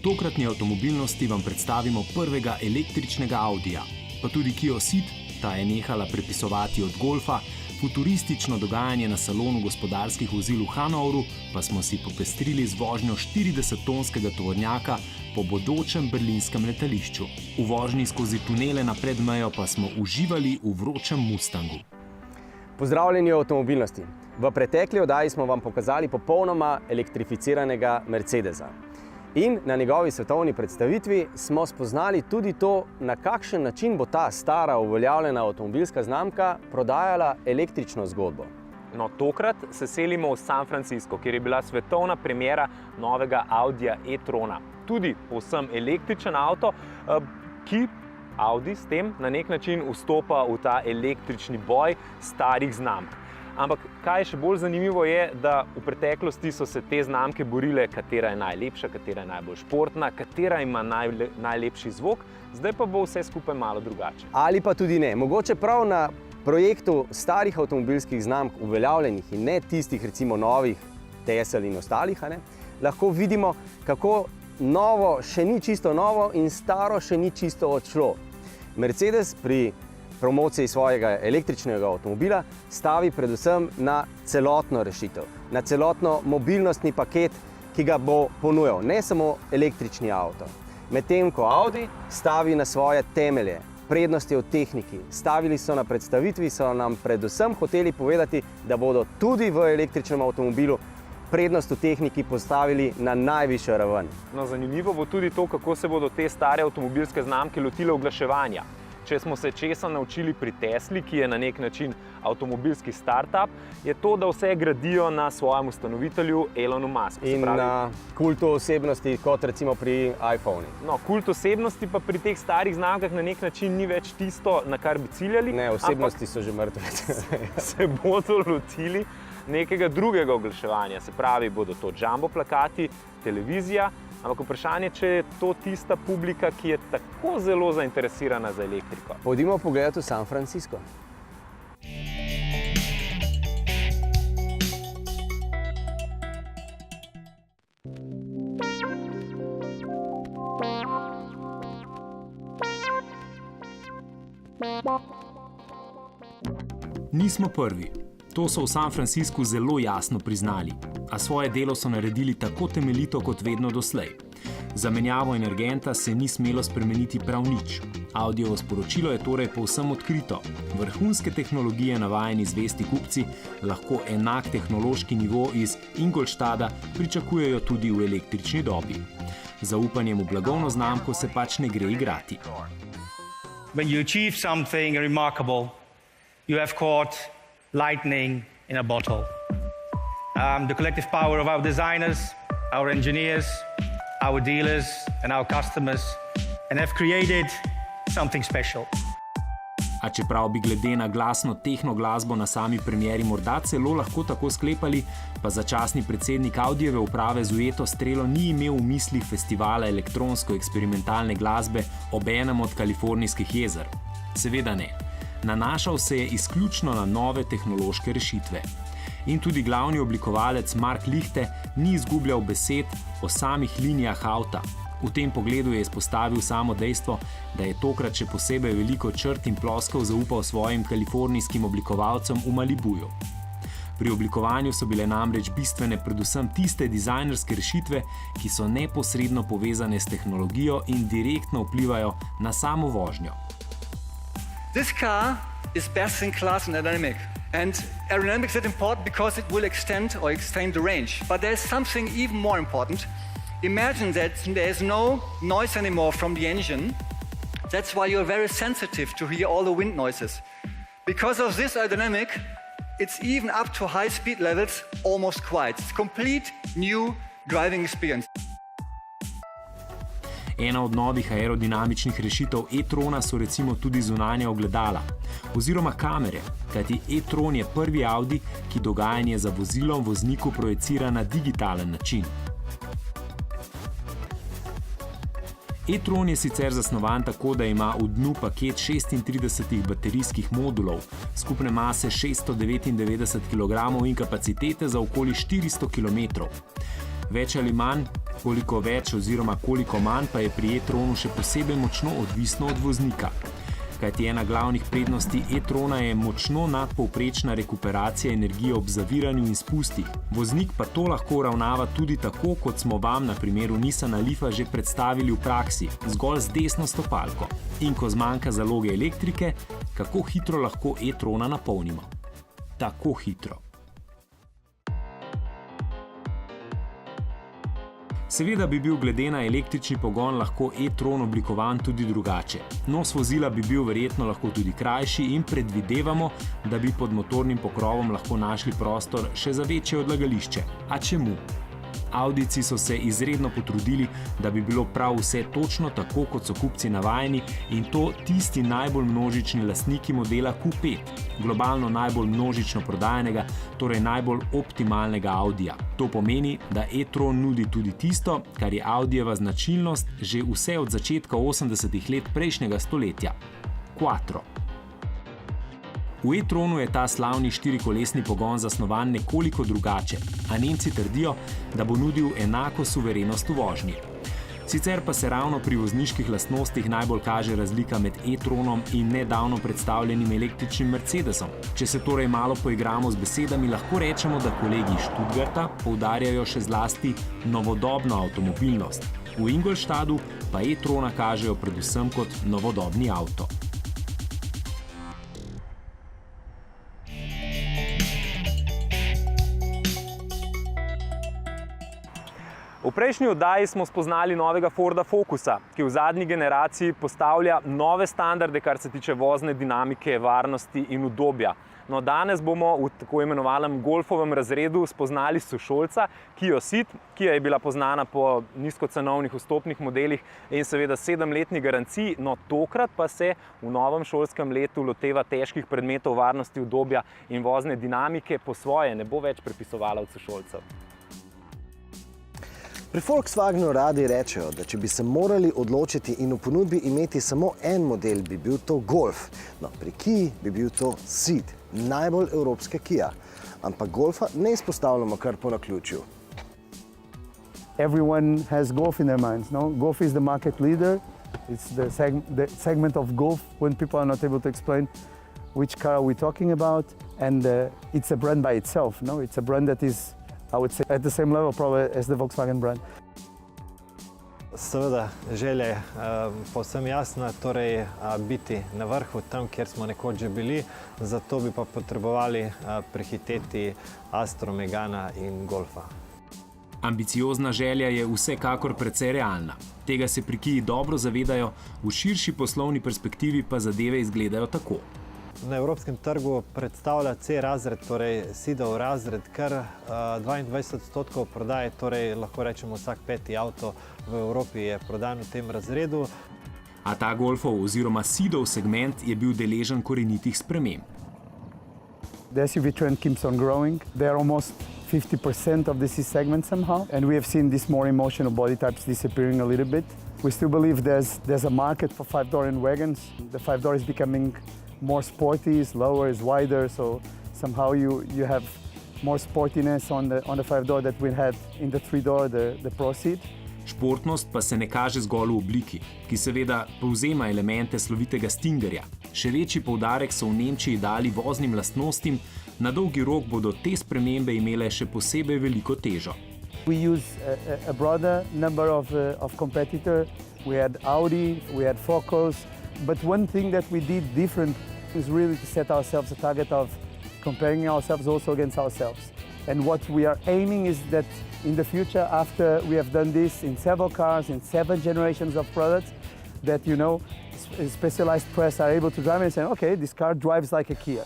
tokratni avtomobilnosti vam predstavimo prvega električnega Audija, pa tudi Kia Ceed, ta je nehala prepisovati od Golfa, futuristično dogajanje na salonu gospodarskih vozil v Hanovru pa smo si popestrili z vožnjo 40-tonskega tovornjaka po bodočem berlinskem letališču. V vožnji skozi tunele na predmejo pa smo uživali v vročem Mustangu. Pozdravljeni v avtomobilnosti. V pretekli oddaji smo vam pokazali popolnoma elektrificiranega Mercedesa. In na njegovi svetovni predstavitvi smo spoznali tudi to, na kakšen način bo ta stara uveljavljena avtomobilska znamka prodajala električno zgodbo. No, tokrat se selimo v San Francisco, kjer je bila svetovna premiera novega Audija e-trona. Tudi povsem električen avto, ki Audi s tem na nek način vstopa v ta električni boj starih znamk. Ampak kaj še bolj zanimivo je, da v preteklosti so se te znamke borile, katera je najlepša, katera je najbolj športna, katera ima najlepši zvok, zdaj pa bo vse skupaj malo drugače. Ali pa tudi ne. Mogoče prav na projektu starih avtomobilskih znamk, uveljavljenih in ne tistih recimo novih Tesel in ostalih, lahko vidimo, kako novo še ni čisto novo in staro še ni čisto odšlo. Mercedes pri promociji svojega električnega avtomobila stavi predvsem na celotno rešitev, na celotno mobilnostni paket, ki ga bo ponujal, ne samo električni avto. Medtem ko Audi stavi na svoje temelje, prednosti v tehniki, stavili so na predstavitvi, so nam predvsem hoteli povedati, da bodo tudi v električnem avtomobilu prednost v tehniki postavili na najvišjo raven. No, zanimivo bo tudi to, kako se bodo te stare avtomobilske znamke lotile oglaševanja. Če smo se česa naučili pri Tesli, ki je na nek način avtomobilski startup, je to, da vse gradijo na svojem ustanovitelju Elonu Musku. In na kultu osebnosti, kot recimo pri iPhone-ih. No, kult osebnosti pa pri teh starih znamkah na nek način ni več tisto, na kar bi ciljali. Ne, osebnosti so že mrtve. Se bodo lotili nekega drugega oglaševanja. Se pravi, bodo to jumbo plakati, televizija, ampak vprašanje, če je to tista publika, ki je tako zelo zainteresirana za elektriko. Pojdimo pogledati v San Francisco. Nismo prvi. To so v San Franciscu zelo jasno priznali, a svoje delo so naredili tako temeljito kot vedno doslej. Zamenjavo energenta se ni smelo spremeniti prav nič. Audijevo sporočilo je torej povsem odkrito. Vrhunske tehnologije navajeni zvesti kupci lahko enak tehnološki nivo iz Ingolstadta pričakujejo tudi v električni dobi. Zaupanjem v blagovno znamko se pač ne gre igrati. When you achieve something remarkable, you have caught lightning in a bottle. The collective power of our designers, our engineers, our dealers and our customers and have created something special. A čeprav bi glede na glasno tehno glasbo na sami premieri morda celo lahko tako sklepali, pa začasni predsednik Audijeve uprave z ujeto strelo ni imel v mislih festivala elektronsko-eksperimentalne glasbe ob enem od kalifornijskih jezer. Seveda ne. Nanašal se je izključno na nove tehnološke rešitve. In tudi glavni oblikovalec Mark Lichte ni izgubljal besed o samih linijah avta. V tem pogledu je izpostavil samo dejstvo, da je tokrat še posebej veliko črt in ploskov zaupal svojim kalifornijskim oblikovalcem v Malibuju. Pri oblikovanju so bile namreč bistvene predvsem tiste dizajnerske rešitve, ki so neposredno povezane s tehnologijo in direktno vplivajo na samo vožnjo. This car is best in class in aerodynamic. And aerodynamics is important because it will extend the range. But there's something even more important. Imagine that there's no noise anymore from the engine. That's why you're very sensitive to hear all the wind noises. Because of this aerodynamic, it's even up to high speed levels almost quiet. It's a complete new driving experience. Ena od novih aerodinamičnih rešitev e-trona so recimo tudi zunanja ogledala oziroma kamere, kajti e-tron je prvi Audi, ki dogajanje za vozilom vozniku projicira na digitalen način. E-tron je sicer zasnovan tako, da ima v dnu paket 36 baterijskih modulov, skupne mase 699 kg in kapacitete za okoli 400 km. Več ali manj, koliko več oziroma koliko manj pa je pri e-tronu še posebej močno odvisno od voznika. Kajti ena glavnih prednosti e-trona je močno nadpovprečna rekuperacija energije ob zaviranju in spustih. Voznik pa to lahko uravnava tudi tako, kot smo vam na primeru Nissana Leafa že predstavili v praksi, zgolj z desno stopalko. In ko zmanjka zaloge elektrike, kako hitro lahko e-trona napolnimo? Tako hitro. Seveda bi bil glede na električni pogon lahko e-tron oblikovan tudi drugače. Nos vozila bi bil verjetno lahko tudi krajši in predvidevamo, da bi pod motornim pokrovom lahko našli prostor še za večje odlagališče. A čemu? Audijci so se izredno potrudili, da bi bilo prav vse točno tako, kot so kupci navajeni, in to tisti najbolj množični lastniki modela Q5, globalno najbolj množično prodajanega, torej najbolj optimalnega Audija. To pomeni, da e-tron nudi tudi tisto, kar je Audijeva značilnost že vse od začetka 80-ih let prejšnjega stoletja – Quattro. V e-tronu je ta slavni štirikolesni pogon zasnovan nekoliko drugače, a Nemci trdijo, da bo nudil enako suverenost v vožnji. Sicer pa se ravno pri vozniških lastnostih najbolj kaže razlika med e-tronom in nedavno predstavljenim električnim Mercedesom. Če se torej malo poigramo z besedami, lahko rečemo, da kolegi iz Stuttgarta poudarjajo še zlasti novodobno avtomobilnost. V Ingolstadtu pa e-trona kažejo predvsem kot novodobni avto. V prejšnji oddaji smo spoznali novega Forda Focusa, ki v zadnji generaciji postavlja nove standarde, kar se tiče vozne dinamike, varnosti in udobja. No, danes bomo v tako imenovanem golfovem razredu spoznali sošolca Kio Ceed, ki je bila poznana po nizkocenovnih vstopnih modelih in seveda 7-letni garanciji, no tokrat pa se v novem šolskem letu loteva težkih predmetov varnosti, udobja in vozne dinamike po svoje, ne bo več prepisovala od sošolcev. Pri Volkswagenu radi rečejo, da če bi se morali odločiti in v ponudbi imeti samo en model, bi bil to Golf. No, pri Kii bi bil to Ceed, najbolj evropska Kia. Ampak Golfa ne izpostavljamo kar po naključju. Everyone has Golf in their minds, no? Golf is the market leader. It's the segment of Golf when people are not able to explain which car are we talking about. And it's a brand by itself, no? It's a brand that is, I would say, at the same level probably as the Volkswagen brand. Seveda, želja je povsem jasna, torej biti na vrhu tam, kjer smo nekoč že bili, zato bi pa potrebovali prehiteti Astro, Megana in Golfa. Ambiciozna želja je vsekakor precej realna. Tega se pri Kii dobro zavedajo, v širši poslovni perspektivi pa zadeve izgledajo tako. Na evropskem trgu predstavlja C-razred, torej Ceedov razred, kar 22% prodaje, torej lahko rečemo vsak 5. avto v Evropi je prodan v tem razredu. A ta Golfov oziroma Ceedov segment je bil deležen korenitih sprememb. The SUV trend keeps on growing. They are almost 50% of the C segment somehow, and we have seen these more emotional body types disappearing a little bit. We still believe there's a market for 5-door and wagons. The 5-door is becoming more sporty, is lower, is wider, so somehow you have more sportiness on the 5-door that we had in the 3-door, the Pro Ceed. Športnost pa se ne kaže zgolj v obliki, ki seveda povzema elemente slovitega Stingerja. Še večji poudarek so v Nemčiji dali voznim lastnostim, na dolgi rok bodo te spremembe imele še posebej veliko težo. We use a broader number of competitors. We had Audi, we had Focus, but one thing that we did different is really to set ourselves a target of comparing ourselves also against ourselves. And what we are aiming is that in the future, after we have done this in several cars, in 7 generations of products, that, you know, specialized press are able to drive and say, okay, this car drives like a Kia.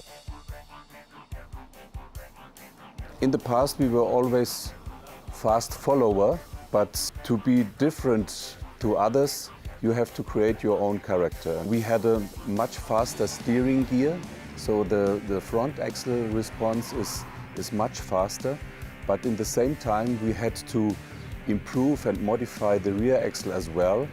In the past, we were always fast follower, but to be different to others, you have to create your own character. We had a much faster steering gear, so the front axle response is much faster, but in the same time we had to improve and modify the rear axle as well,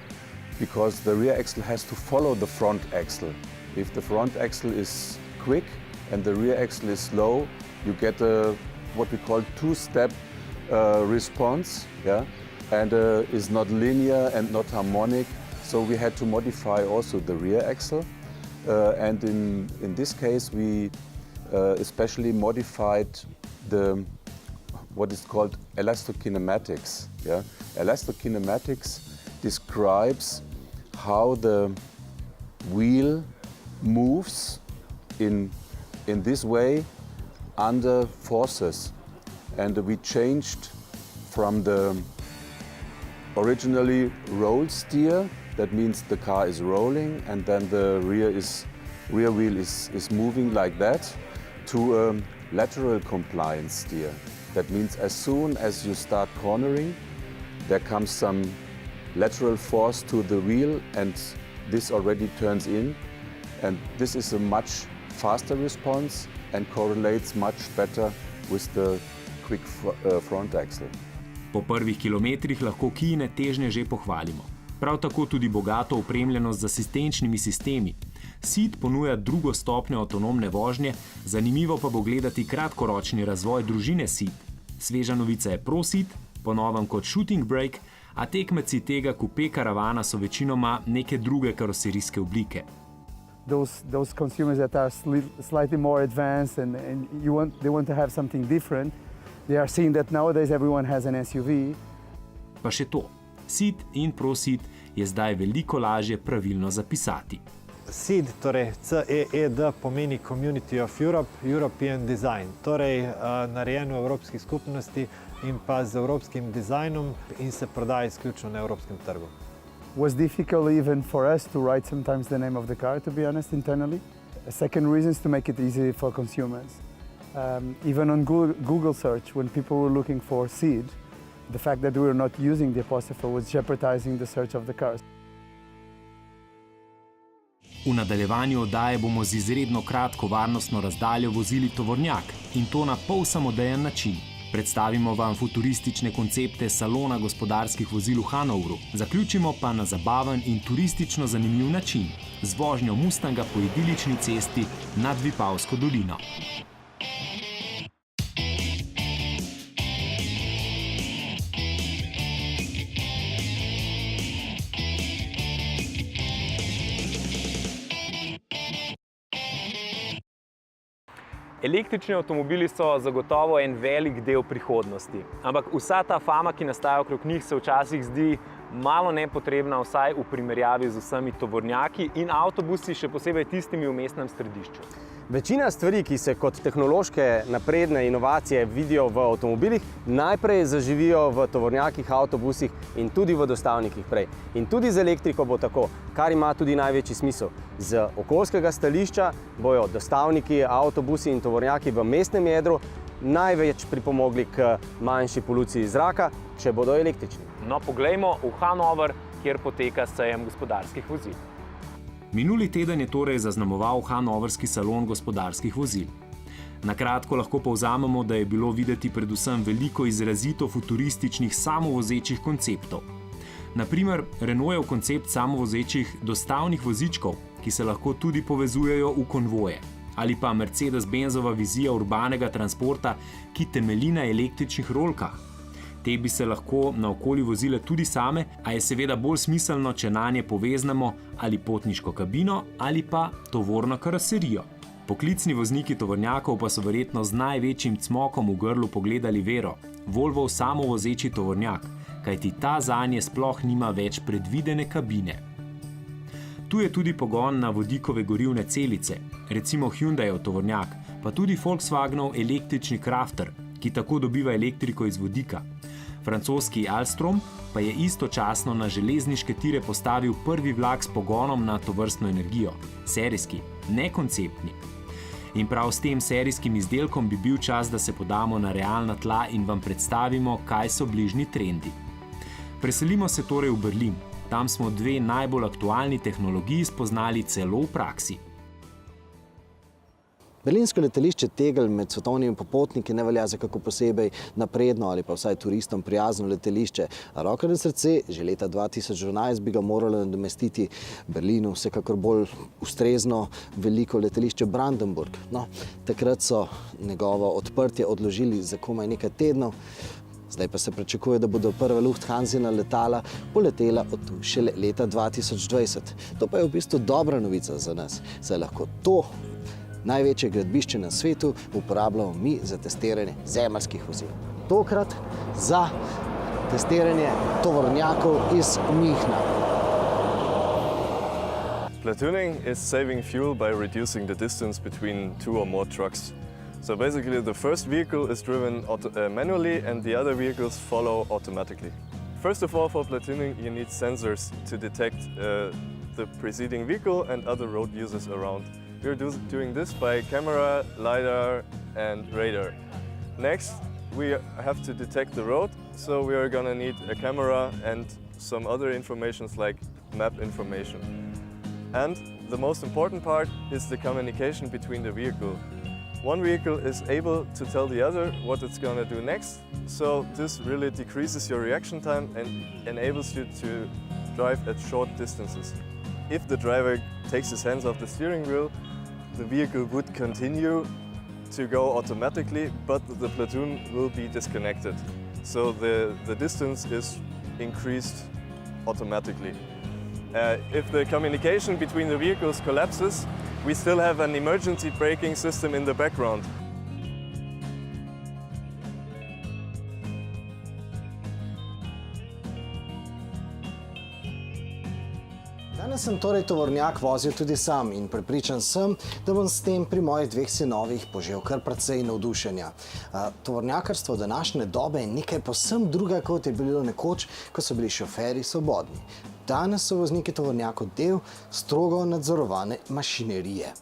because the rear axle has to follow the front axle. If the front axle is quick and the rear axle is slow, you get a what we call two-step response, yeah, and is not linear and not harmonic. So we had to modify also the rear axle. And in this case, we especially modified what is called elastokinematics. Yeah? Elastokinematics describes how the wheel moves in this way under forces. And we changed from the originally roll steer, that means the car is rolling and then the rear wheel is moving like that, to lateral compliance steer. That means as soon as you start cornering, there comes some lateral force to the wheel and this already turns in. And this is a much faster response and correlates much better with the quick front axle. Po prvih kilometrih lahko Kiine težnje že pohvalimo. Prav tako tudi bogato opremljenost z asistenčnimi sistemi. Ceed ponuja drugo stopnjo avtonomne vožnje, zanimivo pa bo gledati kratkoročni razvoj družine Ceed. Sveža novica je ProCeed, po novem kot Shooting Brake, a tekmeci tega kupe karavana so večinoma neke druge karoserijske oblike. Those consumers that are slightly more advanced and they want to have something different, they are seeing that nowadays everyone has an SUV. Pa še to. Ceed in ProCeed je zdaj veliko lažje pravilno zapisati. CEED, torej CEED, pomeni Community of Europe, European Design, torej narejen v Evropski skupnosti in pa z evropskim dizajnom in se prodaja izključno na evropskem trgu. Was difficult even for us to write sometimes the name of the car, to be honest, internally. A second reason is to make it easy for consumers. Even on Google search, when people were looking for CEED, the fact that we were not using the apostrophe was jeopardizing the search of the cars. V nadaljevanju oddaje bomo z izredno kratko varnostno razdaljo vozili tovornjak in to na pol samodejen način. Predstavimo vam futuristične koncepte salona gospodarskih vozil v Hanovru, zaključimo pa na zabaven in turistično zanimiv način z vožnjo Mustanga po idilični cesti nad Vipavsko dolino. Električni avtomobili so zagotovo en velik del prihodnosti, ampak vsa ta fama, ki nastaja okrog njih, se včasih zdi malo nepotrebna, vsaj v primerjavi z vsemi tovornjaki in avtobusi, še posebej tistimi v mestnem središču. Večina stvari, ki se kot tehnološke napredne inovacije vidijo v avtomobilih, najprej zaživijo v tovornjakih, avtobusih in tudi v dostavnikih prej. In tudi z elektriko bo tako, kar ima tudi največji smisel. Z okoljskega stališča bojo dostavniki, avtobusi in tovornjaki v mestnem jedru največ pripomogli k manjši poluciji zraka, če bodo električni. No, poglejmo v Hanover, kjer poteka sejem gospodarskih vozil. Minuli teden je torej zaznamoval hanoverski salon gospodarskih vozil. Na kratko lahko povzamemo, da je bilo videti predvsem veliko izrazito futurističnih samovozečih konceptov. Naprimer, Renaultov koncept samovozečih dostavnih vozičkov, ki se lahko tudi povezujejo v konvoje, ali pa Mercedes-Benzova vizija urbanega transporta, ki temelji na električnih rolkah. Te bi se lahko naokoli vozile tudi same, a je seveda bolj smiselno, če nanje poveznemo ali potniško kabino ali pa tovorno karoserijo. Poklicni vozniki tovornjakov pa so verjetno z največjim cmokom v grlu pogledali Vero, Volvov samovozeči tovornjak, kajti ta zanje sploh nima več predvidene kabine. Tu je tudi pogon na vodikove gorivne celice, recimo Hyundaijev tovornjak, pa tudi Volkswagenov električni Crafter, ki tako dobiva elektriko iz vodika. Francoski Alstom pa je istočasno na železniške tire postavil prvi vlak s pogonom na tovrstno energijo, serijski, ne konceptni. In prav s tem serijskim izdelkom bi bil čas, da se podamo na realna tla in vam predstavimo, kaj so bližnji trendi. Preselimo se torej v Berlin. Tam smo dve najbolj aktualni tehnologiji spoznali celo v praksi. Berlinsko letališče Tegel med svetovnimi popotniki ne velja za kako posebej napredno ali pa vsaj turistom prijazno letališče. A roko na srce, že leta 2012 bi ga moralo nadomestiti Berlinu vsekakor bolj ustrezno veliko letališče Brandenburg. No, takrat so njegovo odprtje odložili za komaj nekaj tednov. Zdaj pa se pričakuje, da bodo prva Lufthansina letala poletela od tu šele leta 2020. To pa je v bistvu dobra novica za nas, saj lahko to največje gradbišče na svetu uporabljamo mi za testiranje zemeljskih vozil. Tokrat za testiranje tovornjakov iz Münchna. Platooning is saving fuel by reducing the distance between two or more trucks. So basically the first vehicle is driven manually and the other vehicles follow automatically. First of all, for platooning you need sensors to detect the preceding vehicle and other road users around. We're doing this by camera, LiDAR and radar. Next, we have to detect the road, so we are gonna need a camera and some other informations like map information. And the most important part is the communication between the vehicle. One vehicle is able to tell the other what it's gonna do next, so this really decreases your reaction time and enables you to drive at short distances. If the driver takes his hands off the steering wheel, the vehicle would continue to go automatically, but the platoon will be disconnected. So the distance is increased automatically. If the communication between the vehicles collapses, we still have an emergency braking system in the background. Danes sem torej tovornjak vozil tudi sam in prepričan sem, da bom s tem pri mojih dveh sinovih požel kar precej navdušenja. Tovornjakarstvo današnje dobe je nekaj povsem druga, kot je bilo nekoč, ko so bili šoferji svobodni. Danes so vozniki tovornjakov del strogo nadzorovane mašinerije.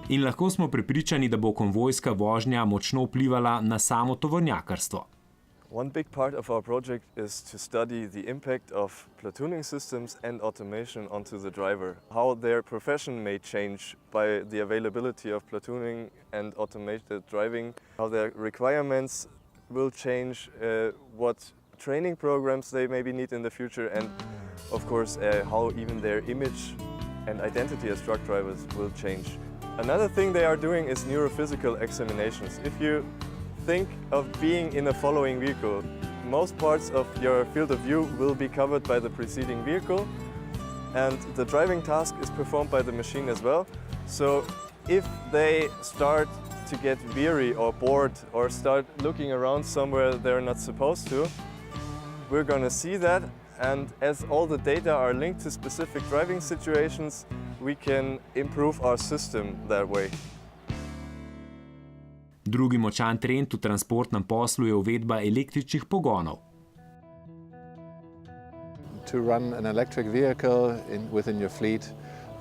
In lahko smo prepričani, da bo konvojska vožnja močno vplivala na samo tovornjakarstvo. One big part of our project is to study the impact of platooning systems and automation onto the driver. How their profession may change by the availability of platooning and automated driving. How their requirements will change, what training programs they maybe need in the future, and of course how even their image and identity as truck drivers will change. Another thing they are doing is neurophysical examinations. If you think of being in a following vehicle, most parts of your field of view will be covered by the preceding vehicle, and the driving task is performed by the machine as well. So if they start to get weary or bored or start looking around somewhere they're not supposed to, we're going to see that, and as all the data are linked to specific driving situations, we can improve our system that way. Drugi močan trend v transportnem poslu je uvedba električnih pogonov. To run an electric vehicle within your fleet,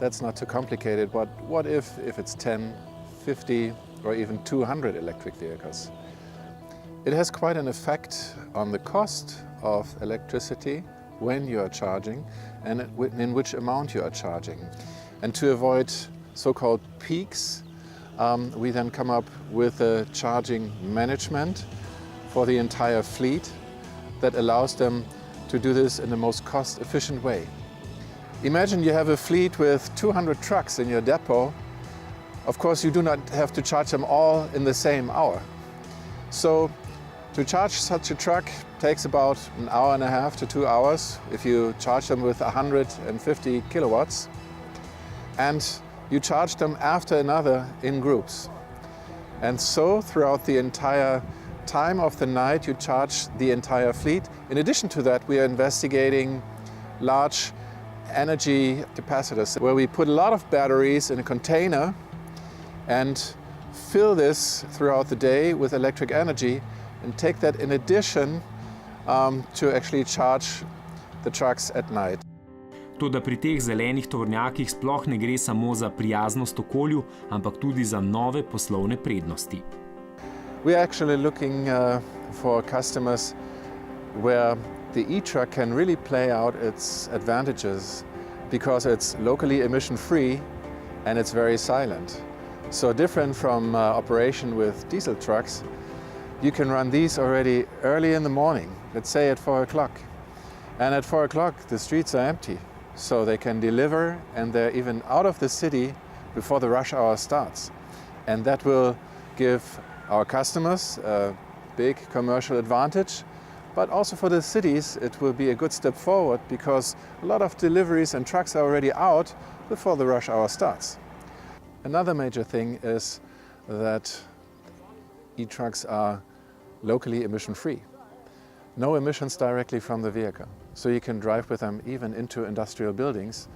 that's not too complicated. But what if it's 10, 50 or even 200 electric vehicles? It has quite an effect on the cost of electricity when you are charging and in which amount you are charging. And to avoid so-called peaks, we then come up with a charging management for the entire fleet that allows them to do this in the most cost-efficient way. Imagine you have a fleet with 200 trucks in your depot. Of course, you do not have to charge them all in the same hour. So to charge such a truck takes about an hour and a half to 2 hours if you charge them with 150 kilowatts. And you charge them after another in groups. And so throughout the entire time of the night you charge the entire fleet. In addition to that, we are investigating large energy capacitors where we put a lot of batteries in a container and fill this throughout the day with electric energy and take that in addition to actually charge the trucks at night. Toda pri teh zelenih tovornjakih sploh ne gre samo za prijaznost okolju, ampak tudi za nove poslovne prednosti. We are actually looking for customers where the e-truck can really play out its advantages because it's locally emission-free and it's very silent. So different from operation with diesel trucks, you can run these already early in the morning, let's say at 4 o'clock. And at 4 o'clock the streets are empty. So they can deliver and they're even out of the city before the rush hour starts. And that will give our customers a big commercial advantage, but also for the cities it will be a good step forward because a lot of deliveries and trucks are already out before the rush hour starts. Another major thing is that e-trucks are locally emission-free. No emissions directly from the vehicle, so you can drive with them even into industrial buildings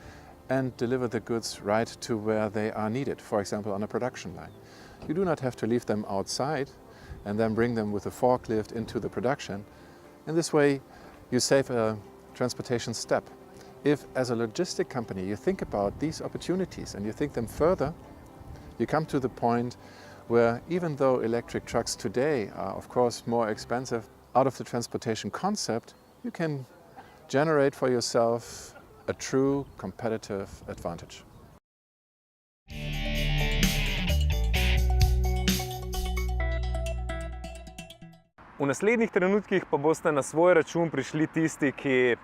and deliver the goods right to where they are needed, for example on a production line. You do not have to leave them outside and then bring them with a forklift into the production. In this way, you save a transportation step. If, as a logistic company, you think about these opportunities and you think them further, you come to the point where even though electric trucks today are, of course, more expensive, out of the transportation concept, you can generate for yourself a true competitive advantage. V naslednjih trenutkih pa boste na svoj račun prišli tisti, ki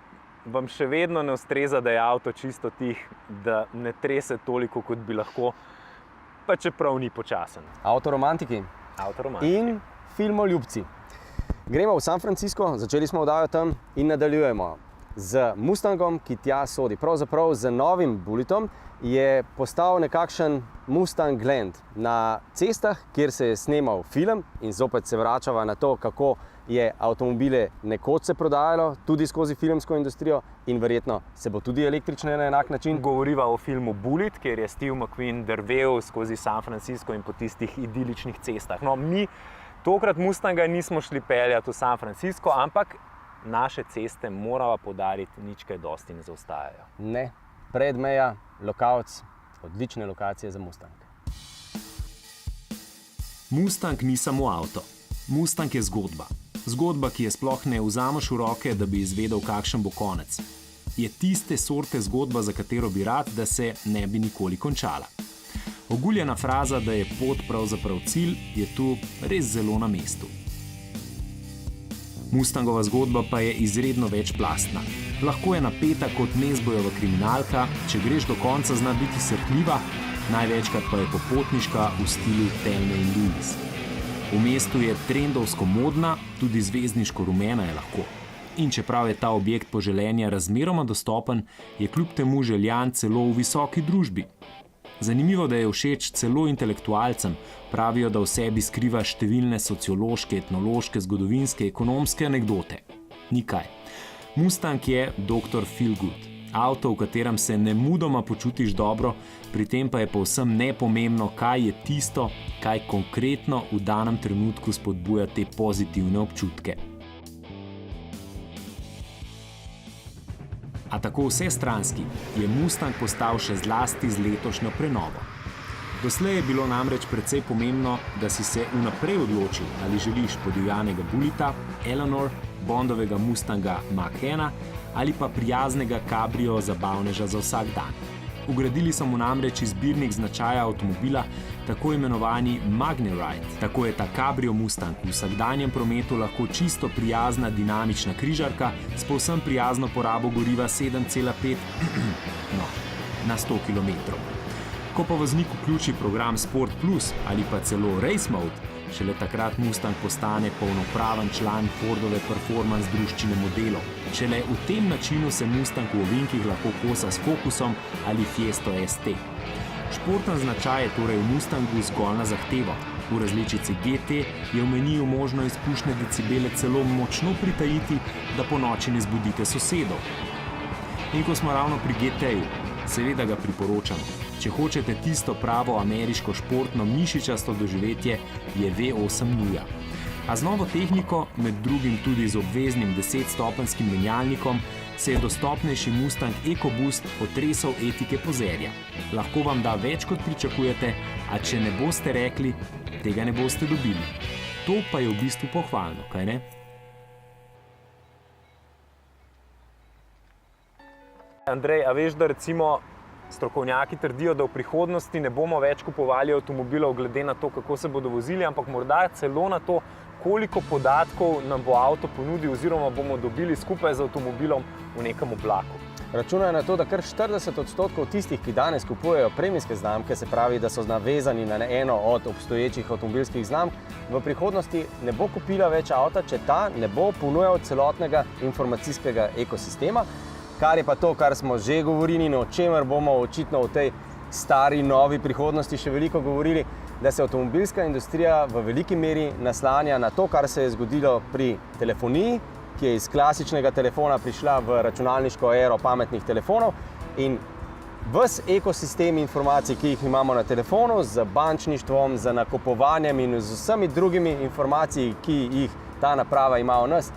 vam še vedno ne ustreza, da je avto čisto tih, da ne trese toliko, kot bi lahko, pa čeprav ni počasen. Avtoromantiki in filmoljubci. Gremo v San Francisco, začeli smo oddajo tam in nadaljujemo z Mustangom, ki tja sodi. Pravzaprav z novim Bullitom je postal nekakšen Mustang Land na cestah, kjer se je snemal film in zopet se vračava na to, kako je avtomobile nekoč se prodajalo, tudi skozi filmsko industrijo in verjetno se bo tudi električne na enak način. Govoriva o filmu Bullitt, kjer je Steve McQueen drvel skozi San Francisco in po tistih idiličnih cestah. No, mi tokrat Mustanga nismo šli peljati v San Francisco, ampak naše ceste morava poudariti, nič kaj dosti ne zaostajajo. Ne, Predmeja, Lokavc, odlične lokacije za Mustang. Mustang ni samo avto. Mustang je zgodba. Zgodba, ki je sploh ne vzameš v roke, da bi izvedel, kakšen bo konec. Je tiste sorte zgodba, za katero bi rad, da se ne bi nikoli končala. Oguljena fraza, da je pot pravzaprav cilj, je tu res zelo na mestu. Mustangova zgodba pa je izredno večplastna. Lahko je napeta kot Nesbojeva kriminalka, če greš do konca, zna biti srhljiva, največkrat pa je popotniška v stilu Thelme in Louise. V mestu je trendovsko modna, tudi zvezdniško rumena je lahko. In čeprav je ta objekt poželenja razmeroma dostopen, je kljub temu željan celo v visoki družbi. Zanimivo, da je všeč celo intelektualcem, pravijo, da v sebi skriva številne sociološke, etnološke, zgodovinske, ekonomske anekdote. Nikaj. Mustang je Dr. Feelgood. Avto, v katerem se nemudoma počutiš dobro, pri tem pa je povsem nepomembno, kaj je tisto, kaj konkretno v danem trenutku spodbuja te pozitivne občutke. A tako vsestranski je Mustang postal še zlasti z letošnjo prenovo. Doslej je bilo namreč precej pomembno, da si se vnaprej odločil, ali želiš podivjanega Bullitta, Eleanor, Bondovega Mustanga Mach-1 ali pa prijaznega kabrio zabavneža za vsak dan. Ugradili so mu namreč izbirnik značaja avtomobila, tako imenovani Magne-Ride. Tako je ta kabrio Mustang v vsakdanjem prometu lahko čisto prijazna dinamična križarka s povsem prijazno porabo goriva 7,5 na 100 km. Ko pa voznik vključi program Sport Plus ali pa celo Race Mode, šele takrat Mustang postane polnopraven član Fordove performance druščine modelov. Šele v tem načinu se Mustang v ovinkih lahko kosa s Focusom ali Fiesto ST. Športen značaj je torej v Mustangu zgolj na zahtevo. V različici GT je v meniju možno izpušne decibele celo močno pritajiti, da po noči ne zbudite sosedov. In ko smo ravno pri GT-ju, seveda ga priporočamo. Če hočete tisto pravo ameriško športno mišičasto doživetje, je V8 nuja. A z novo tehniko, med drugim tudi z obveznim 10-stopenjskim menjalnikom, se je dostopnejši Mustang EcoBoost otresal etike pozerja. Lahko vam da več, kot pričakujete, a če ne boste rekli, tega ne boste dobili. To pa je v bistvu pohvalno, kaj ne? Andrej, a veš, da recimo strokovnjaki trdijo, da v prihodnosti ne bomo več kupovali avtomobilov glede na to, kako se bodo vozili, ampak morda celo na to, koliko podatkov nam bo avto ponudil oziroma bomo dobili skupaj z avtomobilom v nekem oblaku. računajo na to, da kar 40% tistih, ki danes kupujejo premijske znamke, se pravi, da so navezani na eno od obstoječih avtomobilskih znamk, v prihodnosti ne bo kupila več avta, če ta ne bo ponujal celotnega informacijskega ekosistema, kar je pa to, kar smo že govorili in o čemer bomo očitno v tej stari, novi prihodnosti še veliko govorili, da se avtomobilska industrija v veliki meri naslanja na to, kar se je zgodilo pri telefoniji, ki je iz klasičnega telefona prišla v računalniško ero pametnih telefonov in ves ekosistem informacij, ki jih imamo na telefonu, z bančništvom, z nakupovanjem in z vsemi drugimi informacijami, ki jih ta naprava ima o nas,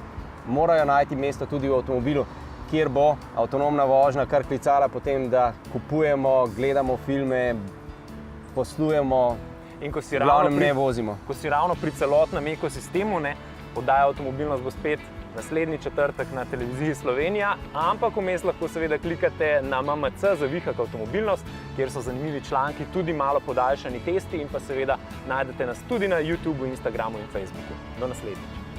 morajo najti mesto tudi v avtomobilu, kjer bo avtonomna vožnja kar klicala potem, da kupujemo, gledamo filme, poslujemo, in ko si ne vozimo. Ko si ravno pri celotnem ekosistemu, oddaja Avtomobilnost bo spet naslednji četrtek na televiziji Slovenija, ampak vmes lahko seveda klikate na MMC za Vihak Avtomobilnost, kjer so zanimivi članki, tudi malo podaljšani testi in pa seveda najdete nas tudi na YouTubeu, Instagramu in Facebooku. Do naslednjič.